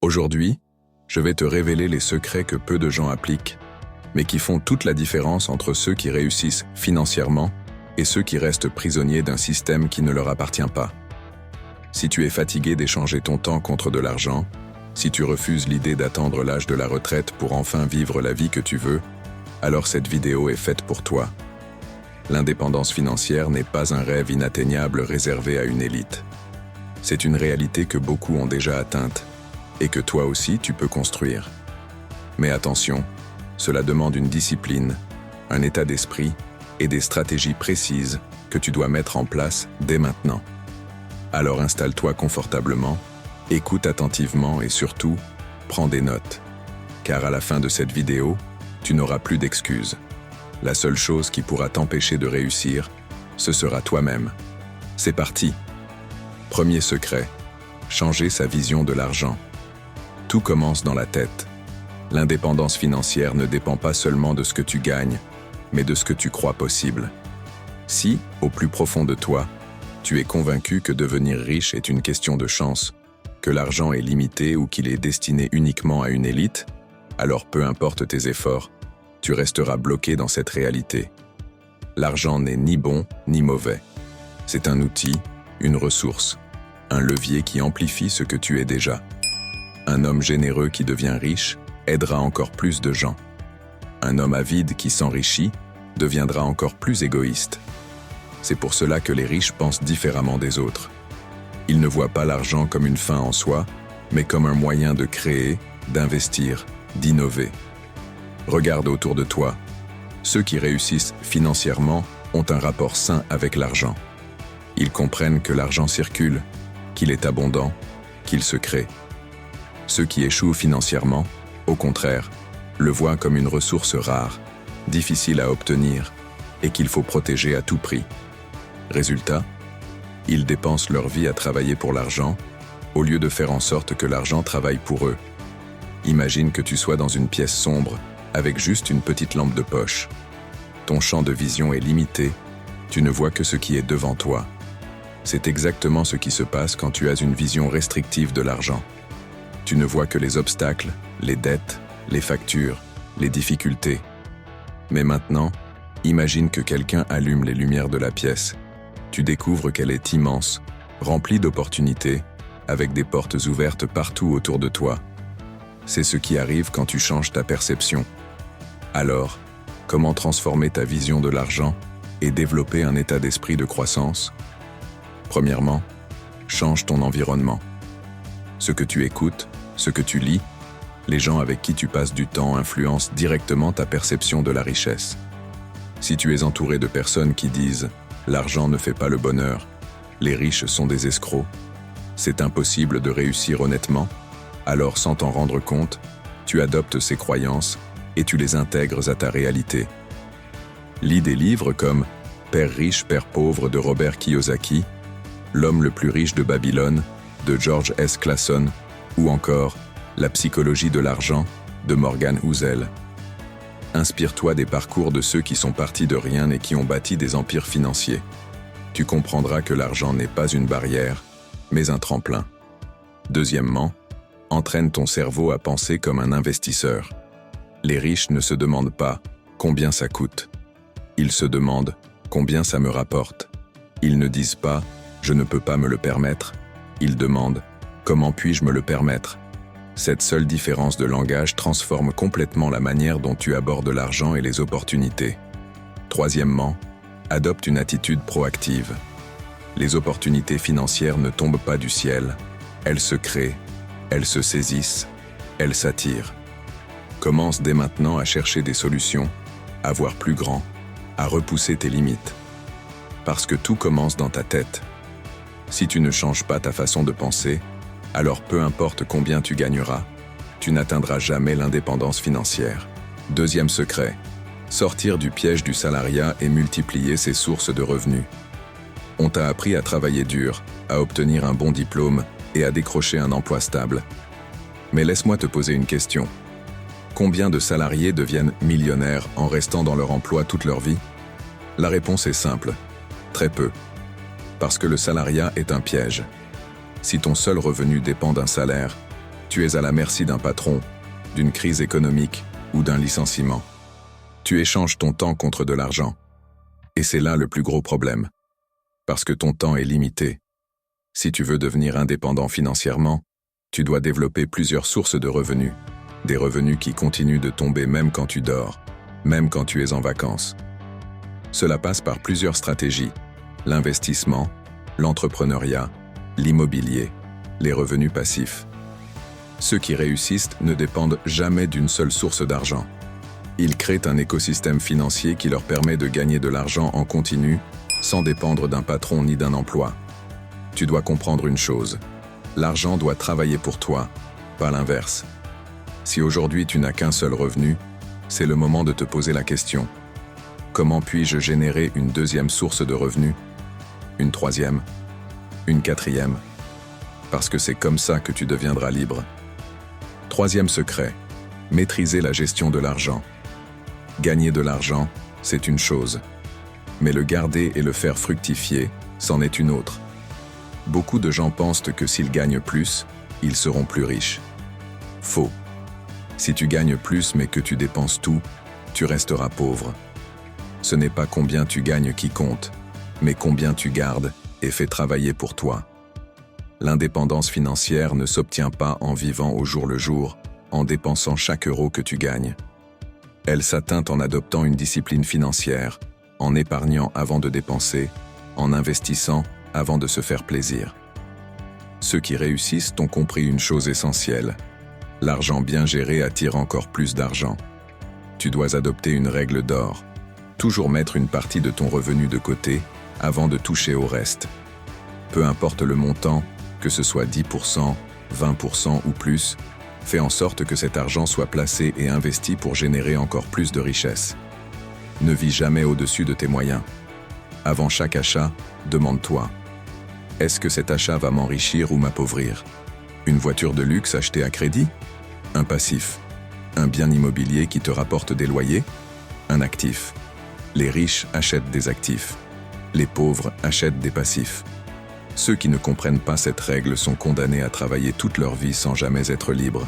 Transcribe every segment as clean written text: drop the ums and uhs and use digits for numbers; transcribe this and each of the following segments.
Aujourd'hui, je vais te révéler les secrets que peu de gens appliquent, mais qui font toute la différence entre ceux qui réussissent financièrement et ceux qui restent prisonniers d'un système qui ne leur appartient pas. Si tu es fatigué d'échanger ton temps contre de l'argent, si tu refuses l'idée d'attendre l'âge de la retraite pour enfin vivre la vie que tu veux, alors cette vidéo est faite pour toi. L'indépendance financière n'est pas un rêve inatteignable réservé à une élite. C'est une réalité que beaucoup ont déjà atteinte et que toi aussi tu peux construire. Mais attention, cela demande une discipline, un état d'esprit et des stratégies précises que tu dois mettre en place dès maintenant. Alors installe-toi confortablement, écoute attentivement et surtout, prends des notes. Car à la fin de cette vidéo, tu n'auras plus d'excuses. La seule chose qui pourra t'empêcher de réussir, ce sera toi-même. C'est parti! Premier secret, changer sa vision de l'argent. Tout commence dans la tête. L'indépendance financière ne dépend pas seulement de ce que tu gagnes, mais de ce que tu crois possible. Si, au plus profond de toi, tu es convaincu que devenir riche est une question de chance, que l'argent est limité ou qu'il est destiné uniquement à une élite, alors peu importe tes efforts, tu resteras bloqué dans cette réalité. L'argent n'est ni bon ni mauvais. C'est un outil, une ressource, un levier qui amplifie ce que tu es déjà. Un homme généreux qui devient riche aidera encore plus de gens. Un homme avide qui s'enrichit deviendra encore plus égoïste. C'est pour cela que les riches pensent différemment des autres. Ils ne voient pas l'argent comme une fin en soi, mais comme un moyen de créer, d'investir, d'innover. Regarde autour de toi. Ceux qui réussissent financièrement ont un rapport sain avec l'argent. Ils comprennent que l'argent circule, qu'il est abondant, qu'il se crée. Ceux qui échouent financièrement, au contraire, le voient comme une ressource rare, difficile à obtenir et qu'il faut protéger à tout prix. Résultat, ils dépensent leur vie à travailler pour l'argent, au lieu de faire en sorte que l'argent travaille pour eux. Imagine que tu sois dans une pièce sombre, avec juste une petite lampe de poche. Ton champ de vision est limité, tu ne vois que ce qui est devant toi. C'est exactement ce qui se passe quand tu as une vision restrictive de l'argent. Tu ne vois que les obstacles, les dettes, les factures, les difficultés. Mais maintenant, imagine que quelqu'un allume les lumières de la pièce. Tu découvres qu'elle est immense, remplie d'opportunités, avec des portes ouvertes partout autour de toi. C'est ce qui arrive quand tu changes ta perception. Alors, comment transformer ta vision de l'argent et développer un état d'esprit de croissance? Premièrement, change ton environnement. Ce que tu écoutes, ce que tu lis, les gens avec qui tu passes du temps influencent directement ta perception de la richesse. Si tu es entouré de personnes qui disent « l'argent ne fait pas le bonheur, les riches sont des escrocs, c'est impossible de réussir honnêtement », alors sans t'en rendre compte, tu adoptes ces croyances et tu les intègres à ta réalité. Lis des livres comme « Père riche, Père pauvre » de Robert Kiyosaki, « L'homme le plus riche de Babylone » de George S. Clason ou encore « La psychologie de l'argent » de Morgan Housel. Inspire-toi des parcours de ceux qui sont partis de rien et qui ont bâti des empires financiers. Tu comprendras que l'argent n'est pas une barrière, mais un tremplin. Deuxièmement, entraîne ton cerveau à penser comme un investisseur. Les riches ne se demandent pas « combien ça coûte ». Ils se demandent « combien ça me rapporte ». Ils ne disent pas « je ne peux pas me le permettre ». Ils demandent « comment puis-je me le permettre ». Cette seule différence de langage transforme complètement la manière dont tu abordes l'argent et les opportunités. Troisièmement, adopte une attitude proactive. Les opportunités financières ne tombent pas du ciel, elles se créent, elles se saisissent, elles s'attirent. Commence dès maintenant à chercher des solutions, à voir plus grand, à repousser tes limites. Parce que tout commence dans ta tête. Si tu ne changes pas ta façon de penser, alors peu importe combien tu gagneras, tu n'atteindras jamais l'indépendance financière. Deuxième secret, sortir du piège du salariat et multiplier ses sources de revenus. On t'a appris à travailler dur, à obtenir un bon diplôme et à décrocher un emploi stable. Mais laisse-moi te poser une question. Combien de salariés deviennent millionnaires en restant dans leur emploi toute leur vie? La réponse est simple, très peu. Parce que le salariat est un piège. Si ton seul revenu dépend d'un salaire, Tu es à la merci d'un patron, d'une crise économique ou d'un licenciement. Tu échanges ton temps contre de l'argent. Et c'est là le plus gros problème. Parce que ton temps est limité. Si tu veux devenir indépendant financièrement, tu dois développer plusieurs sources de revenus. Des revenus qui continuent de tomber même quand tu dors, même quand tu es en vacances. Cela passe par plusieurs stratégies. L'investissement, l'entrepreneuriat, l'immobilier, les revenus passifs. Ceux qui réussissent ne dépendent jamais d'une seule source d'argent. Ils créent un écosystème financier qui leur permet de gagner de l'argent en continu, sans dépendre d'un patron ni d'un emploi. Tu dois comprendre une chose. L'argent doit travailler pour toi, pas l'inverse. Si aujourd'hui tu n'as qu'un seul revenu, c'est le moment de te poser la question. Comment puis-je générer une deuxième source de revenus? Une troisième? Une quatrième? Parce que c'est comme ça que tu deviendras libre. Troisième secret, maîtriser la gestion de l'argent. Gagner de l'argent, c'est une chose. Mais le garder et le faire fructifier, c'en est une autre. Beaucoup de gens pensent que s'ils gagnent plus, ils seront plus riches. Faux. Si tu gagnes plus mais que tu dépenses tout, tu resteras pauvre. Ce n'est pas combien tu gagnes qui compte, mais combien tu gardes et fais travailler pour toi. L'indépendance financière ne s'obtient pas en vivant au jour le jour, en dépensant chaque euro que tu gagnes. Elle s'atteint en adoptant une discipline financière, en épargnant avant de dépenser, en investissant avant de se faire plaisir. Ceux qui réussissent ont compris une chose essentielle. L'argent bien géré attire encore plus d'argent. Tu dois adopter une règle d'or. Toujours mettre une partie de ton revenu de côté avant de toucher au reste. Peu importe le montant, que ce soit 10%, 20% ou plus, fais en sorte que cet argent soit placé et investi pour générer encore plus de richesse. Ne vis jamais au-dessus de tes moyens. Avant chaque achat, demande-toi: est-ce que cet achat va m'enrichir ou m'appauvrir? Une voiture de luxe achetée à crédit? Un passif. Un bien immobilier qui te rapporte des loyers? Un actif. Les riches achètent des actifs. Les pauvres achètent des passifs. Ceux qui ne comprennent pas cette règle sont condamnés à travailler toute leur vie sans jamais être libres.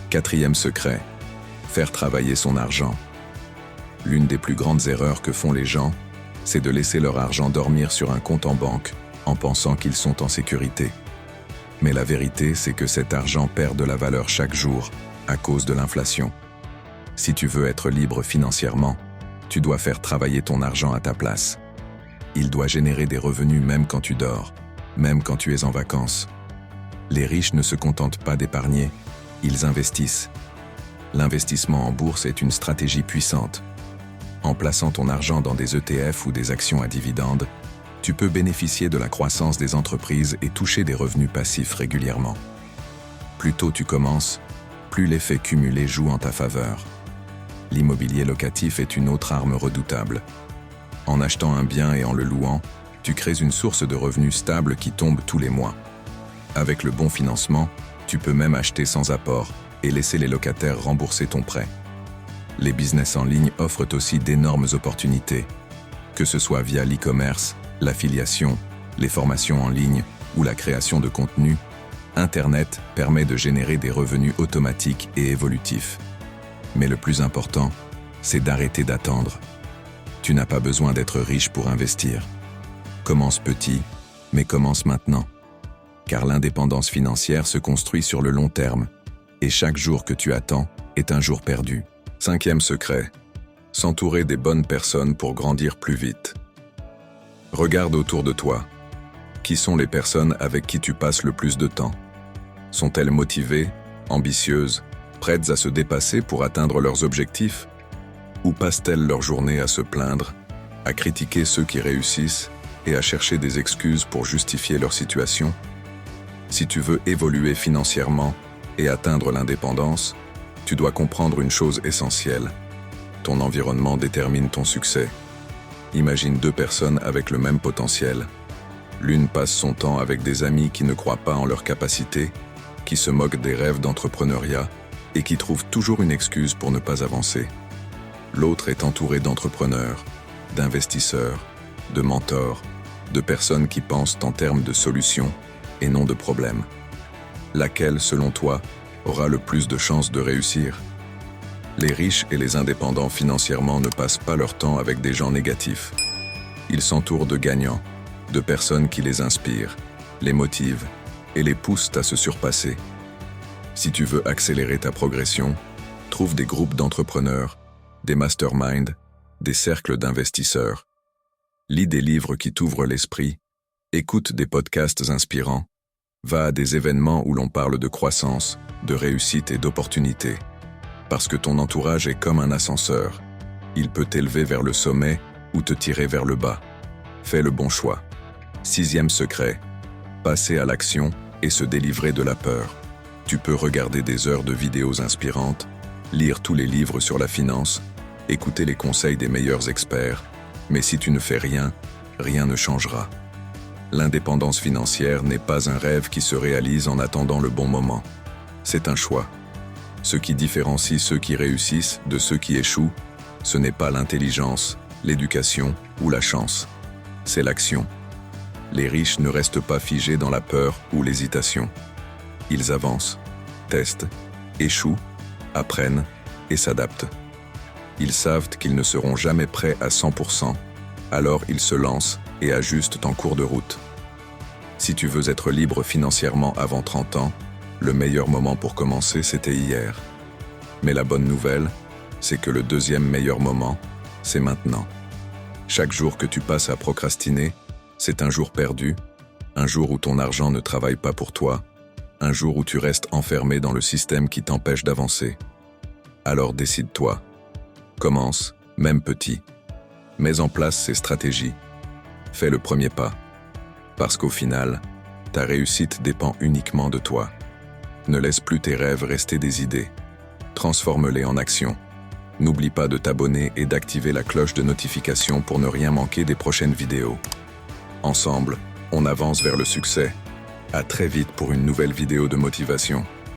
Quatrième secret, faire travailler son argent. L'une des plus grandes erreurs que font les gens, c'est de laisser leur argent dormir sur un compte en banque en pensant qu'ils sont en sécurité. Mais la vérité, c'est que cet argent perd de la valeur chaque jour à cause de l'inflation. Si tu veux être libre financièrement, tu dois faire travailler ton argent à ta place. Il doit générer des revenus même quand tu dors, même quand tu es en vacances. Les riches ne se contentent pas d'épargner, ils investissent. L'investissement en bourse est une stratégie puissante. En plaçant ton argent dans des ETF ou des actions à dividendes, tu peux bénéficier de la croissance des entreprises et toucher des revenus passifs régulièrement. Plus tôt tu commences, plus l'effet cumulé joue en ta faveur. L'immobilier locatif est une autre arme redoutable. En achetant un bien et en le louant, tu crées une source de revenus stable qui tombe tous les mois. Avec le bon financement, tu peux même acheter sans apport et laisser les locataires rembourser ton prêt. Les business en ligne offrent aussi d'énormes opportunités. Que ce soit via l'e-commerce, l'affiliation, les formations en ligne ou la création de contenu, Internet permet de générer des revenus automatiques et évolutifs. Mais le plus important, c'est d'arrêter d'attendre. Tu n'as pas besoin d'être riche pour investir. Commence petit, mais commence maintenant. Car l'indépendance financière se construit sur le long terme, et chaque jour que tu attends est un jour perdu. Cinquième secret, s'entourer des bonnes personnes pour grandir plus vite. Regarde autour de toi. Qui sont les personnes avec qui tu passes le plus de temps? Sont-elles motivées, ambitieuses, prêtes à se dépasser pour atteindre leurs objectifs? Ou passent-elles leur journée à se plaindre, à critiquer ceux qui réussissent et à chercher des excuses pour justifier leur situation? Si tu veux évoluer financièrement et atteindre l'indépendance, tu dois comprendre une chose essentielle. Ton environnement détermine ton succès. Imagine deux personnes avec le même potentiel. L'une passe son temps avec des amis qui ne croient pas en leurs capacités, qui se moquent des rêves d'entrepreneuriat et qui trouvent toujours une excuse pour ne pas avancer. L'autre est entouré d'entrepreneurs, d'investisseurs, de mentors, de personnes qui pensent en termes de solutions et non de problèmes. Laquelle, selon toi, aura le plus de chances de réussir? Les riches et les indépendants financièrement ne passent pas leur temps avec des gens négatifs. Ils s'entourent de gagnants, de personnes qui les inspirent, les motivent et les poussent à se surpasser. Si tu veux accélérer ta progression, trouve des groupes d'entrepreneurs, des masterminds, des cercles d'investisseurs. Lis des livres qui t'ouvrent l'esprit, écoute des podcasts inspirants, va à des événements où l'on parle de croissance, de réussite et d'opportunités. Parce que ton entourage est comme un ascenseur. Il peut t'élever vers le sommet ou te tirer vers le bas. Fais le bon choix. 6e secret, passer à l'action et se délivrer de la peur. Tu peux regarder des heures de vidéos inspirantes, lire tous les livres sur la finance, écouter les conseils des meilleurs experts, mais si tu ne fais rien, rien ne changera. L'indépendance financière n'est pas un rêve qui se réalise en attendant le bon moment. C'est un choix. Ce qui différencie ceux qui réussissent de ceux qui échouent, ce n'est pas l'intelligence, l'éducation ou la chance. C'est l'action. Les riches ne restent pas figés dans la peur ou l'hésitation. Ils avancent, testent, échouent, apprennent et s'adaptent. Ils savent qu'ils ne seront jamais prêts à 100%, alors ils se lancent et ajustent en cours de route. Si tu veux être libre financièrement avant 30 ans, le meilleur moment pour commencer, c'était hier. Mais la bonne nouvelle, c'est que le deuxième meilleur moment, c'est maintenant. Chaque jour que tu passes à procrastiner, c'est un jour perdu, un jour où ton argent ne travaille pas pour toi, un jour où tu restes enfermé dans le système qui t'empêche d'avancer. Alors décide-toi. Commence, même petit. Mets en place ces stratégies. Fais le premier pas. Parce qu'au final, ta réussite dépend uniquement de toi. Ne laisse plus tes rêves rester des idées. Transforme-les en action. N'oublie pas de t'abonner et d'activer la cloche de notification pour ne rien manquer des prochaines vidéos. Ensemble, on avance vers le succès. À très vite pour une nouvelle vidéo de motivation.